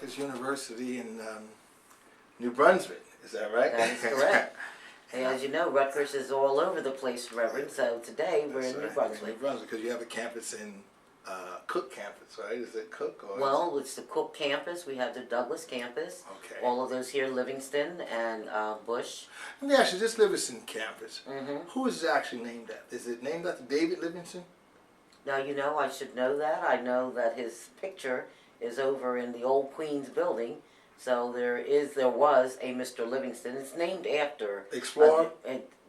Rutgers University in New Brunswick. Is that right? That is correct. Hey, as you know, Rutgers is all over the place, Reverend. So today we're in New Brunswick. New Brunswick, because you have a campus in Cook campus, right? Is it Cook or? Well, it's the Cook campus. We have the Douglas campus. Okay. All of those here, Livingston and Bush. Let me ask you, this Livingston campus, Mm-hmm. who is it actually named after? Is it named after David Livingston? Now, you know, I should know that. I know that his picture is over in the old Queens building. So there was a Mr. Livingston. It's named after Explorer?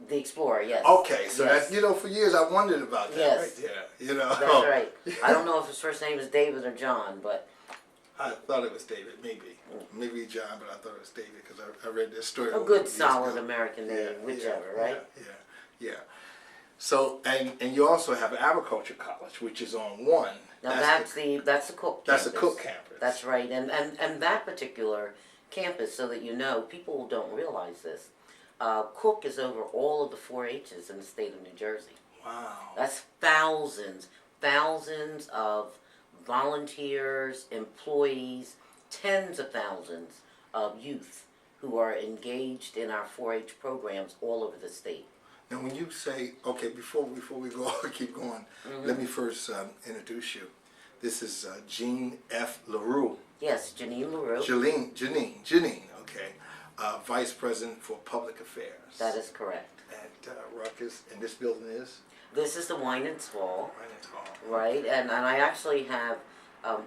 The Explorer, yes. Okay, so yes. that's, for years I wondered about that Yes. right there. That's right. I don't know if his first name is David or John, but I thought it was David, maybe John, but I thought it was David because I read this story. a good, solid American name, whichever, right? Yeah. So, and you also have Agriculture College, which is on one. Now that's the Cook campus. That's the Cook campus. That's right, and that particular campus, so that you know, people don't realize this. Cook is over all of the 4-H's in the state of New Jersey. Wow. That's thousands of volunteers, employees, tens of thousands of youth who are engaged in our 4-H programs all over the state. Now, when you say, okay, before we go keep going, let me first introduce you. This is Jeannine F. LaRue. Yes, Jeannine LaRue. Jeannine, okay. Vice President for Public Affairs. That is correct. At Rutgers, and this building is? This is the Wine and Hall. Hall. Right, and I actually have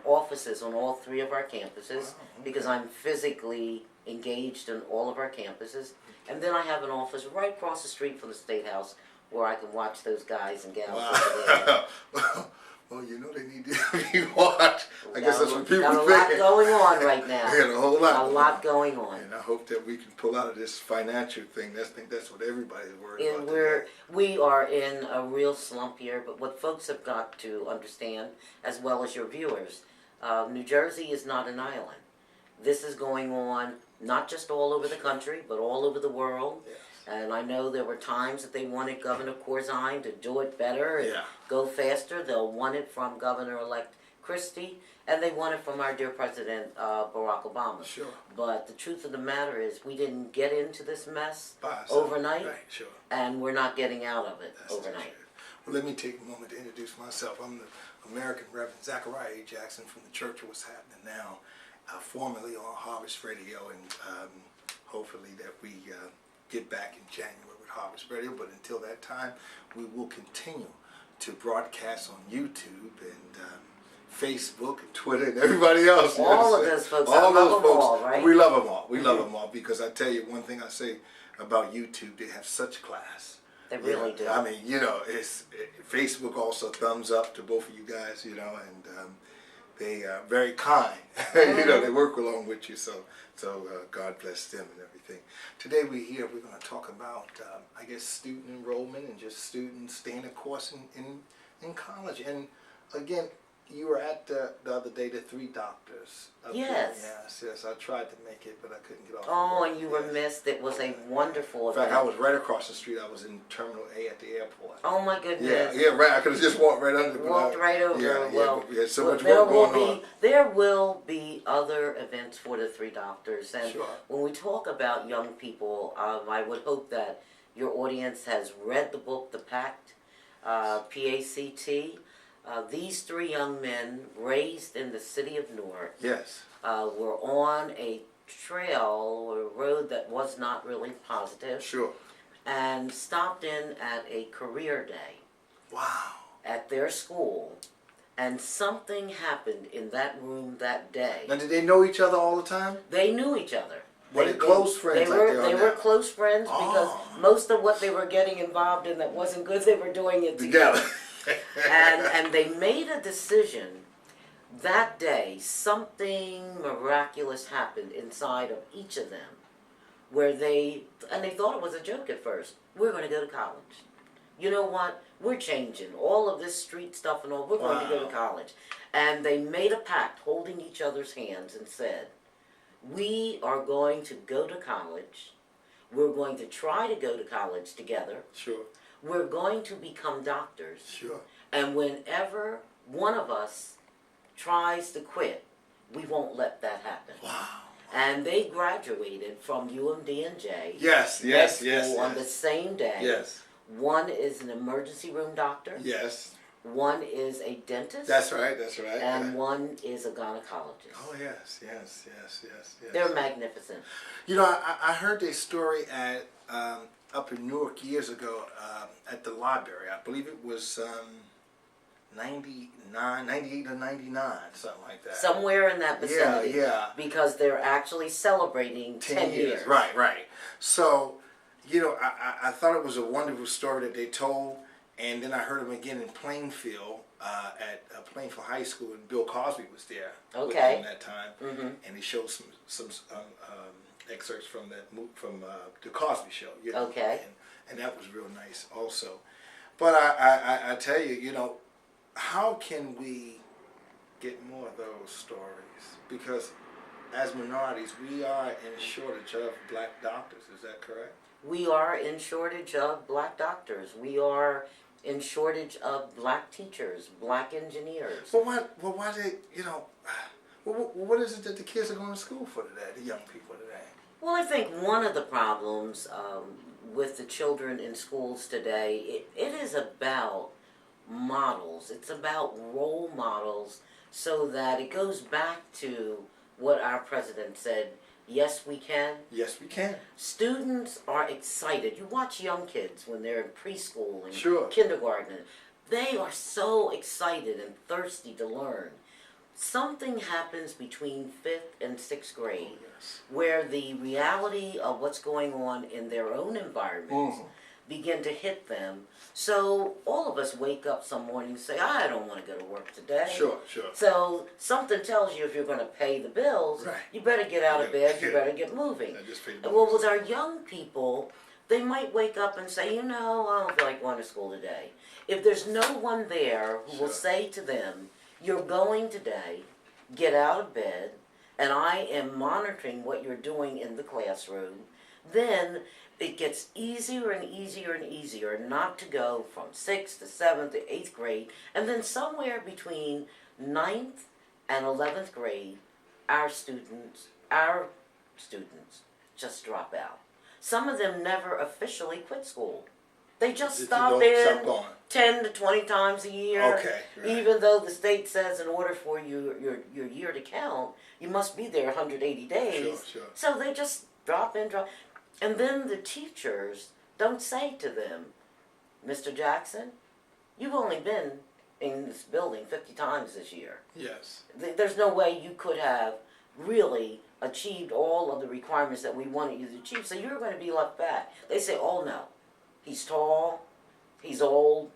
offices on all 3 of our campuses. Wow, okay. Because I'm physically engaged in all of our campuses. And then I have an office right across the street from the State House where I can watch those guys and gals over there. Well, you know they need to be watched. I guess that's what people think. Got a lot going on right now. Yeah, a whole lot. A lot going on. And I hope that we can pull out of this financial thing. I think that's what everybody's worried about. We are in a real slump here, but what folks have got to understand, as well as your viewers, New Jersey is not an island. This is going on not just all over the country, but all over the world. Yes. And I know there were times that they wanted Governor Corzine to do it better and go faster. They'll want it from Governor-elect Christie, and they want it from our dear President Barack Obama. Sure. But the truth of the matter is we didn't get into this mess By overnight, right, sure. and we're not getting out of it That's overnight. Well, let me take a moment to introduce myself. I'm the American Reverend Zechariah A. Jackson from the Church of What's Happening Now, formerly on Harvest Radio, and hopefully that we get back in January with Harvest Radio, but until that time, we will continue to broadcast on YouTube and Facebook and Twitter and everybody else. All of those folks. All those folks. All, right? We love them all. We love them all because I tell you one thing I say about YouTube, they have such class. They really do. I mean, Facebook also thumbs up to both of you guys, and they are very kind. They work along with you, so God bless them and everything. Today we're going to talk about, I guess, student enrollment and just students staying the course in college. And again, you were at the other day, the 3 doctors. Yes. Yes. I tried to make it, but I couldn't get off. Oh, and you were missed. It was a wonderful event. In fact, I was right across the street. I was in Terminal A at the airport. Oh my goodness. Yeah, right. I could have just walked right under. Walked right over. We had so much work going on. There will be other events for the 3 doctors, and sure. When we talk about young people, I would hope that your audience has read the book, The Pact, P-A-C-T. These 3 young men, raised in the city of Newark, yes, were on a trail or a road that was not really positive. Sure. And stopped in at a career day. Wow. At their school, and something happened in that room that day. Now, did they know each other all the time? They knew each other. Were they close friends? They were close friends because most of what they were getting involved in that wasn't good, they were doing it together. and they made a decision that day. Something miraculous happened inside of each of them, where they thought it was a joke at first. We're going to go to college. You know what? We're changing all of this street stuff and all. We're going to go to college. And they made a pact, holding each other's hands, and said, we are going to go to college. We're going to try to go to college together. Sure. We're going to become doctors. Sure. And whenever one of us tries to quit, we won't let that happen. and they graduated from UMD&J. Yes, med yes, school yes, on yes. the same day. Yes. One is an emergency room doctor. Yes. One is a dentist. That's right. That's right. And yeah. one is a gynecologist. Oh yes, yes, yes, yes, yes. They're magnificent. You know, I heard this story at up in Newark years ago at the library. I believe it was 98 or 99, something like that. Somewhere in that vicinity. Yeah, yeah. Because they're actually celebrating 10 years. Right, right. So, you know, I thought it was a wonderful story that they told, and then I heard them again in Plainfield at Plainfield High School, and Bill Cosby was there with them that time, and he showed some excerpts from the Cosby Show. You know, and that was real nice also. But I tell you, you know, how can we get more of those stories? Because as minorities, we are in shortage of black doctors. Is that correct? We are in shortage of black doctors. We are in shortage of black teachers, black engineers. Well, why they, you know, what is it that the kids are going to school for today, the young people today? Well, I think one of the problems with the children in schools today, it is about models. It's about role models, so that it goes back to what our president said, yes, we can. Yes, we can. Students are excited. You watch young kids when they're in preschool and Sure. kindergarten. They are so excited and thirsty to learn. Something happens between 5th and 6th grade where the reality of what's going on in their own environments begin to hit them. So all of us wake up some morning and say, I don't want to go to work today. Sure, sure. So something tells you if you're going to pay the bills, you better get out of bed, you better get moving. Well, with our young people, they might wake up and say, you know, I don't feel like going to school today. If there's no one there who will say to them, you're going today, get out of bed, and I am monitoring what you're doing in the classroom, then it gets easier and easier and easier not to go from 6th to 7th to 8th grade, and then somewhere between 9th and 11th grade, our students just drop out. Some of them never officially quit school. They just stop in 10 to 20 times a year. Even though the state says in order for your year to count, you must be there 180 days. So they just drop in. And then the teachers don't say to them, Mr. Jackson, you've only been in this building 50 times this year. Yes. There's no way you could have really achieved all of the requirements that we wanted you to achieve, so you're going to be left back. They say, oh no, he's tall, he's old,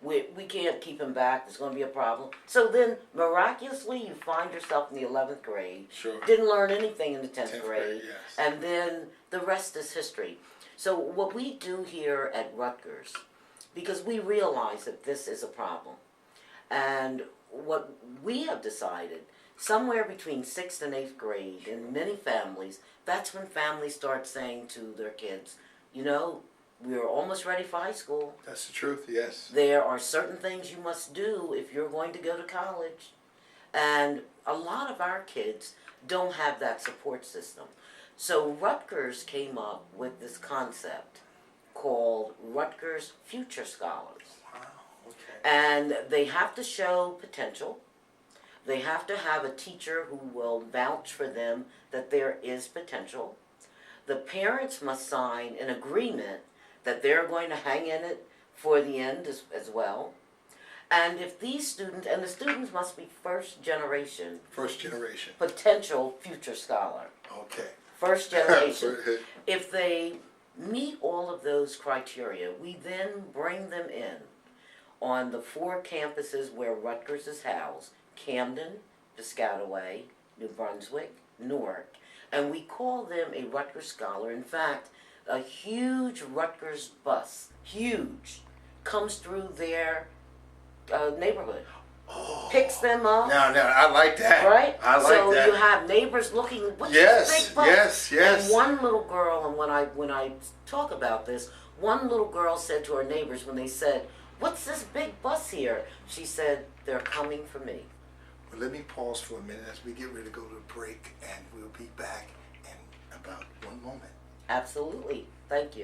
we can't keep him back, there's going to be a problem. So then, miraculously, you find yourself in the 11th grade, didn't learn anything in the 10th grade, and then the rest is history. So what we do here at Rutgers, because we realize that this is a problem, and what we have decided, somewhere between 6th and 8th grade, in many families, that's when families start saying to their kids, you know, we're almost ready for high school. That's the truth, yes. There are certain things you must do if you're going to go to college. And a lot of our kids don't have that support system. So Rutgers came up with this concept called Rutgers Future Scholars. Wow, okay. And they have to show potential. They have to have a teacher who will vouch for them that there is potential. The parents must sign an agreement that they're going to hang in it for the end as well. And if these students, and the students must be first generation. First generation. Potential future scholar. Okay. First generation. If they meet all of those criteria, we then bring them in on the 4 campuses where Rutgers is housed: Camden, Piscataway, New Brunswick, Newark. And we call them a Rutgers scholar. In fact, a huge Rutgers bus, huge, comes through their neighborhood, picks them up. Now, I like that. Right? I like so that. So you have neighbors looking, what's this big bus? Yes. And one little girl, and when I talk about this, one little girl said to her neighbors when they said, what's this big bus here? She said, they're coming for me. Well, let me pause for a minute as we get ready to go to a break, and we'll be back in about one moment. Absolutely. Thank you.